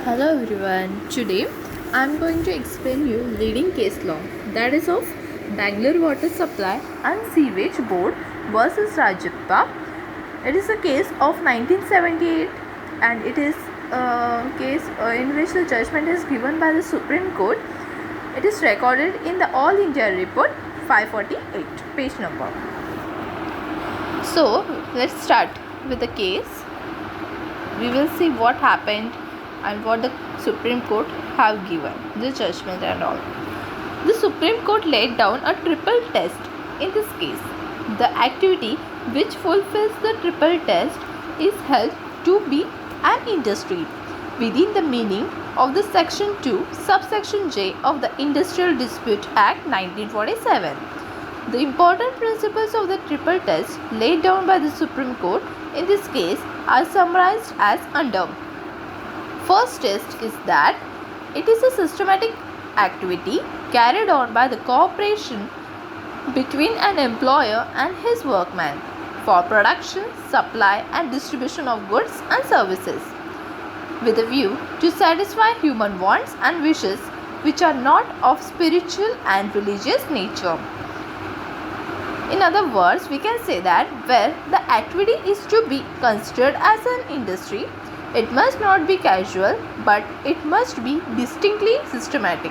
Hello everyone. Today I am going to explain you leading case law, that is of Bangalore Water Supply and Sewage Board versus RAJAPPA. It is a case of 1978 and it is a case in which the judgment is given by the Supreme Court. It is recorded in the All India Report 548 page number. So let's start with the case. We will see what happened and what the Supreme Court have given, the judgment and all. The Supreme Court laid down a triple test in this case. The activity which fulfills the triple test is held to be an industry within the meaning of the Section 2, subsection J of the Industrial Dispute Act 1947. The important principles of the triple test laid down by the Supreme Court in this case are summarized as under. First test is that it is a systematic activity carried on by the cooperation between an employer and his workman for production, supply and distribution of goods and services with a view to satisfy human wants and wishes which are not of spiritual and religious nature. In other words, we can say that where the activity is to be considered as an industry, it must not be casual, but it must be distinctly systematic.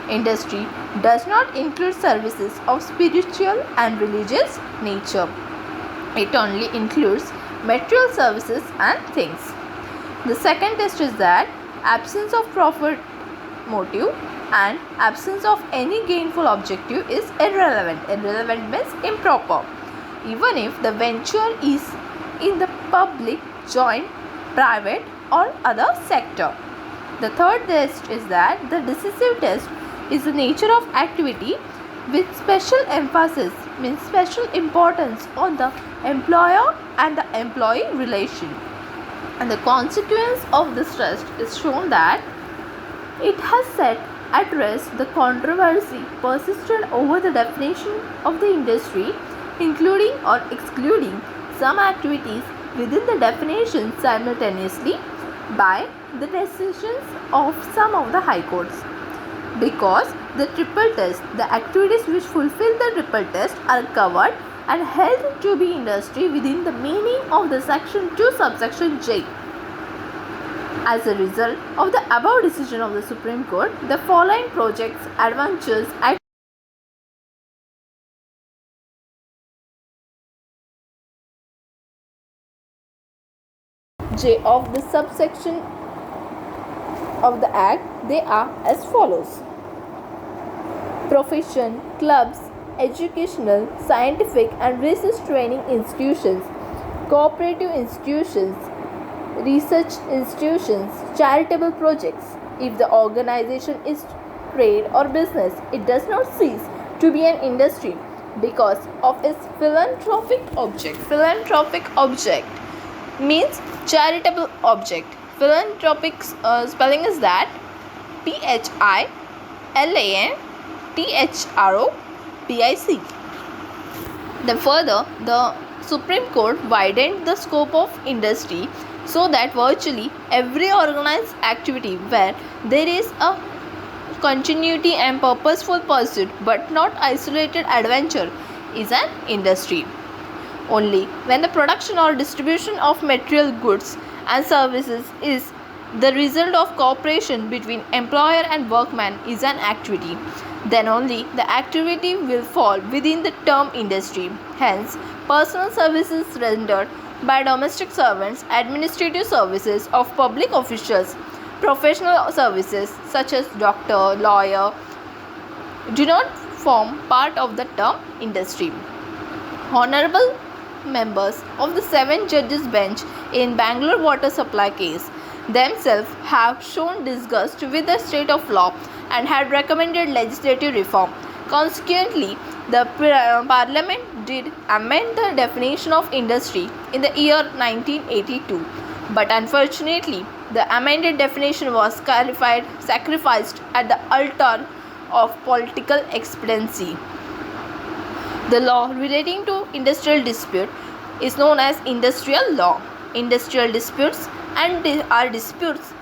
Industry does not include services of spiritual and religious nature. It only includes material services and things. The second test is that absence of profit motive and absence of any gainful objective is irrelevant. Irrelevant means improper, even if the venture is in the public, joint, private or other sector. The third test is that the decisive test is the nature of activity with special emphasis, means special importance on the employer and the employee relation. And the consequence of this test is shown that it has set at rest the controversy persisted over the definition of the industry, including or excluding some activities within the definition simultaneously by the decisions of some of the high courts. Because the triple test, the activities which fulfill the triple test are covered and held to be industry within the meaning of the section 2 subsection J. As a result of the above decision of the Supreme Court, the following projects, adventures at J of the subsection of the Act, they are as follows: profession, clubs, educational, scientific and research training institutions, cooperative institutions, research institutions, charitable projects. If the organization is trade or business, it does not cease to be an industry because of its philanthropic object. Philanthropic object means charitable object. Philanthropic spelling is that PHILANTHROPIC. Then further, the Supreme Court widened the scope of industry so that virtually every organized activity where there is a continuity and purposeful pursuit but not isolated adventure is an industry. Only when the production or distribution of material goods and services is the result of cooperation between employer and workman is an activity, then only the activity will fall within the term industry. Hence, personal services rendered by domestic servants, administrative services of public officials, professional services such as doctor, lawyer do not form part of the term industry. Honorable members of the 7 judges bench in Bangalore water supply case themselves have shown disgust with the state of law and had recommended legislative reform. Consequently, the Parliament did amend the definition of industry in the year 1982, but unfortunately, the amended definition was sacrificed at the altar of political expediency. The law relating to industrial dispute is known as industrial law. Industrial disputes and are disputes